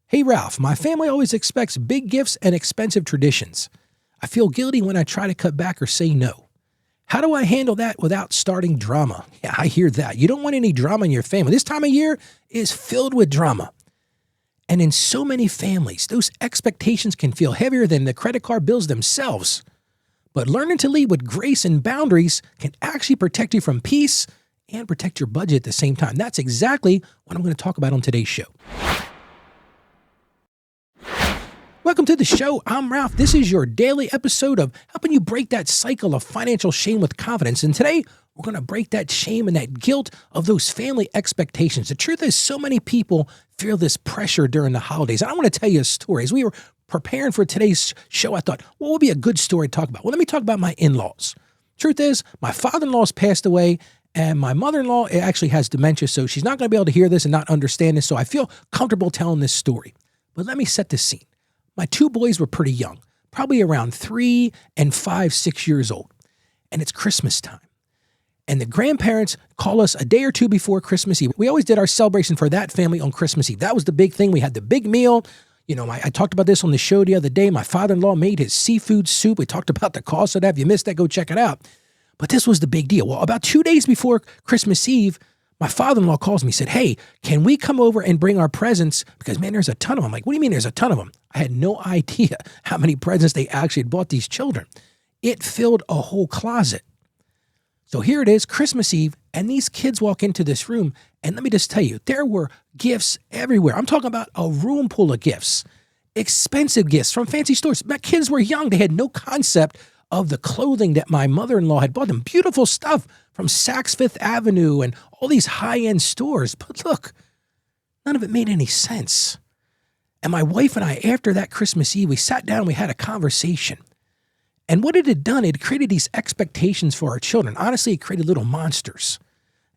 Hey Ralph, my family always expects big gifts and expensive traditions. I feel guilty when I try to cut back or say no. How do I handle that without starting drama? Yeah, I hear that. You don't want any drama in your family. This time of year is filled with drama. And in so many families, those expectations can feel heavier than the credit card bills themselves. But learning to lead with grace and boundaries can actually protect you from peace and protect your budget at the same time. That's exactly what I'm going to talk about on today's show. Welcome to the show. I'm Ralph. This is your daily episode of helping you break that cycle of financial shame with confidence. And today, we're going to break that shame and that guilt of those family expectations. The truth is, so many people feel this pressure during the holidays. And I want to tell you a story. As we were preparing for today's show, I thought, what would be a good story to talk about? Well, let me talk about my in-laws. Truth is, my father-in-law's passed away, and my mother-in-law actually has dementia, so she's not going to be able to hear this and not understand this. So I feel comfortable telling this story. But let me set the scene. My two boys were pretty young, probably around 3 and 5, 6 years old. And it's Christmas time. And the grandparents call us a day or two before Christmas Eve. We always did our celebration for that family on Christmas Eve. That was the big thing. We had the big meal. You know, I talked about this on the show the other day. My father-in-law made his seafood soup. We talked about the cost of that. If you missed that, go check it out. But this was the big deal. Well, about 2 days before Christmas Eve, my father-in-law calls me and said, hey, can we come over and bring our presents? Because, man, there's a ton of them. I'm like, what do you mean there's a ton of them? I had no idea how many presents they actually had bought these children. It filled a whole closet. So here it is, Christmas Eve, and these kids walk into this room, and let me just tell you, there were gifts everywhere. I'm talking about a room full of gifts, expensive gifts from fancy stores. My kids were young. They had no concept of the clothing that my mother-in-law had bought them. Beautiful stuff from Saks Fifth Avenue and all these high-end stores. But look, none of it made any sense. And my wife and I, after that Christmas Eve, we sat down and we had a conversation. And what it had done, it created these expectations for our children. Honestly, it created little monsters.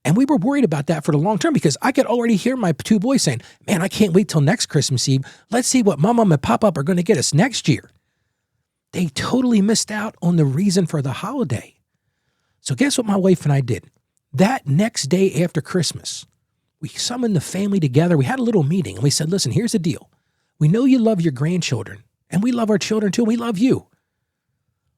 And we were worried about that for the long term because I could already hear my two boys saying, man, I can't wait till next Christmas Eve. Let's see what Mama and Pop-Up are going to get us next year. They totally missed out on the reason for the holiday. So guess what my wife and I did? That next day after Christmas, we summoned the family together. We had a little meeting and we said, listen, here's the deal. We know you love your grandchildren and we love our children too. And we love you.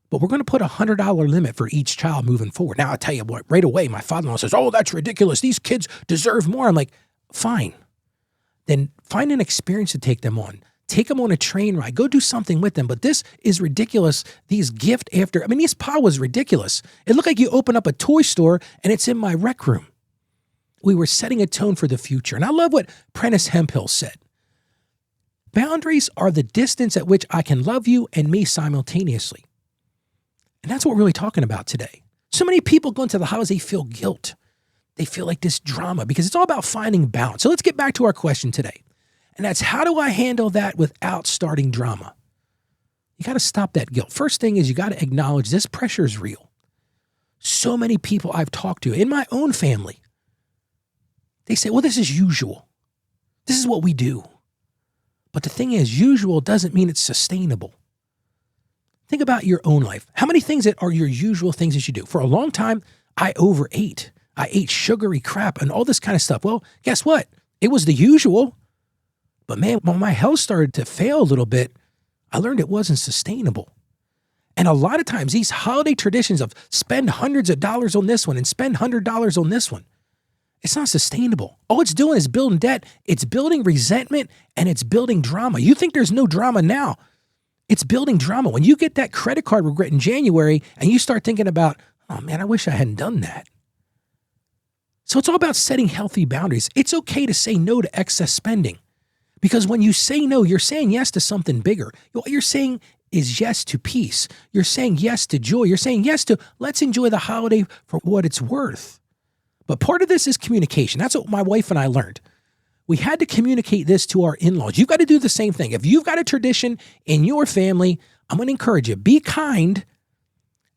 But we're going to put a $100 limit for each child moving forward. Now, I'll tell you what, right away, my father-in-law says, oh, that's ridiculous. These kids deserve more. I'm like, fine. Then find an experience to take them on. Take them on a train ride. Go do something with them. But this is ridiculous. These this pile was ridiculous. It looked like you open up a toy store and it's in my rec room. We were setting a tone for the future. And I love what Prentice Hemphill said. Boundaries are the distance at which I can love you and me simultaneously. And that's what we're really talking about today. So many people go into the holidays, they feel guilt. They feel like this drama because it's all about finding balance. So let's get back to our question today. And that's, how do I handle that without starting drama? You got to stop that guilt. First thing is you got to acknowledge this pressure is real. So many people I've talked to in my own family, they say, well, this is usual. This is what we do. But the thing is, usual doesn't mean it's sustainable. Think about your own life. How many things that are your usual things that you do? For a long time, I overate. I ate sugary crap and all this kind of stuff. Well, guess what? It was the usual. But man, when my health started to fail a little bit, I learned it wasn't sustainable. And a lot of times, these holiday traditions of spend hundreds of dollars on this one and spend $100 on this one, it's not sustainable. All it's doing is building debt. It's building resentment and it's building drama. You think there's no drama now. It's building drama. When you get that credit card regret in January and you start thinking about, oh man, I wish I hadn't done that. So it's all about setting healthy boundaries. It's okay to say no to excess spending. Because when you say no, you're saying yes to something bigger. What you're saying is yes to peace. You're saying yes to joy. You're saying yes to let's enjoy the holiday for what it's worth. But part of this is communication. That's what my wife and I learned. We had to communicate this to our in-laws. You've got to do the same thing. If you've got a tradition in your family, I'm going to encourage you. Be kind.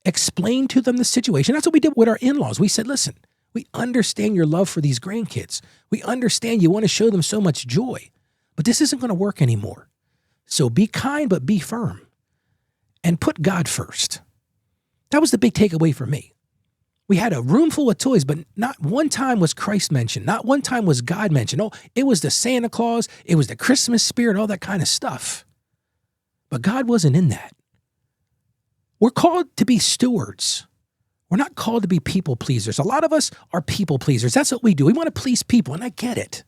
Explain to them the situation. That's what we did with our in-laws. We said, listen, we understand your love for these grandkids. We understand you want to show them so much joy. But this isn't going to work anymore. So be kind, but be firm. And put God first. That was the big takeaway for me. We had a room full of toys, but not one time was Christ mentioned. Not one time was God mentioned. Oh, it was the Santa Claus. It was the Christmas spirit, all that kind of stuff. But God wasn't in that. We're called to be stewards. We're not called to be people pleasers. A lot of us are people pleasers. That's what we do. We want to please people, and I get it.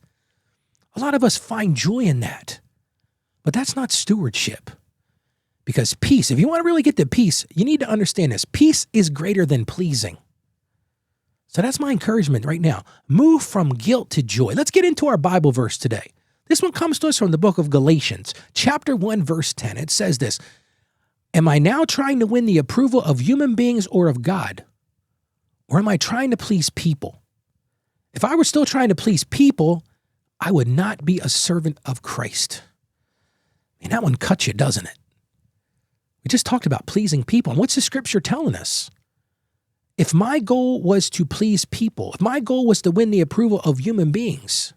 A lot of us find joy in that. But that's not stewardship. Because peace, if you want to really get to peace, you need to understand this. Peace is greater than pleasing. So that's my encouragement right now. Move from guilt to joy. Let's get into our Bible verse today. This one comes to us from the book of Galatians, chapter 1, verse 10. It says this, "Am I now trying to win the approval of human beings or of God? Or am I trying to please people? If I were still trying to please people, I would not be a servant of Christ." And that one cuts you, doesn't it? We just talked about pleasing people. And what's the scripture telling us? If my goal was to please people, if my goal was to win the approval of human beings,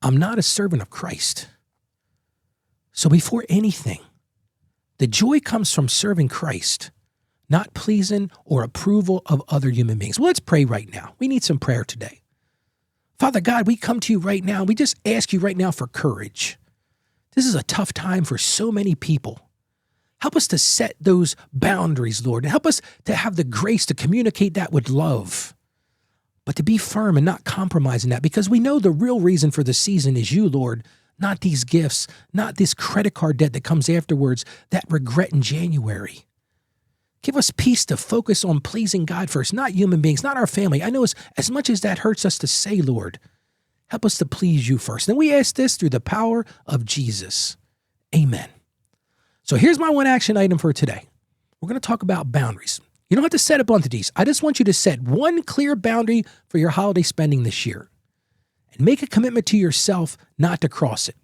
I'm not a servant of Christ. So before anything, the joy comes from serving Christ, not pleasing or approval of other human beings. Well, let's pray right now. We need some prayer today. Father God, we come to you right now. We just ask you right now for courage. This is a tough time for so many people. Help us to set those boundaries, Lord, and help us to have the grace to communicate that with love, but to be firm and not compromise in that, because we know the real reason for the season is you, Lord, not these gifts, not this credit card debt that comes afterwards, that regret in January. Give us peace to focus on pleasing God first, not human beings, not our family. I know as much as that hurts us to say, Lord, help us to please you first. And we ask this through the power of Jesus. Amen. So here's my one action item for today. We're going to talk about boundaries. You don't have to set a bunch of these. I just want you to set one clear boundary for your holiday spending this year and make a commitment to yourself not to cross it.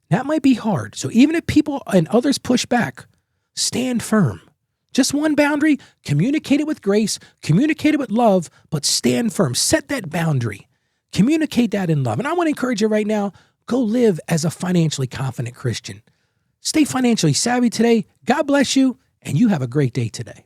That might be hard. So even if people and others push back, stand firm. Just one boundary, communicate it with grace, communicate it with love, but stand firm. Set that boundary. Communicate that in love. And I want to encourage you right now, go live as a financially confident Christian. Stay financially savvy today. God bless you, and you have a great day today.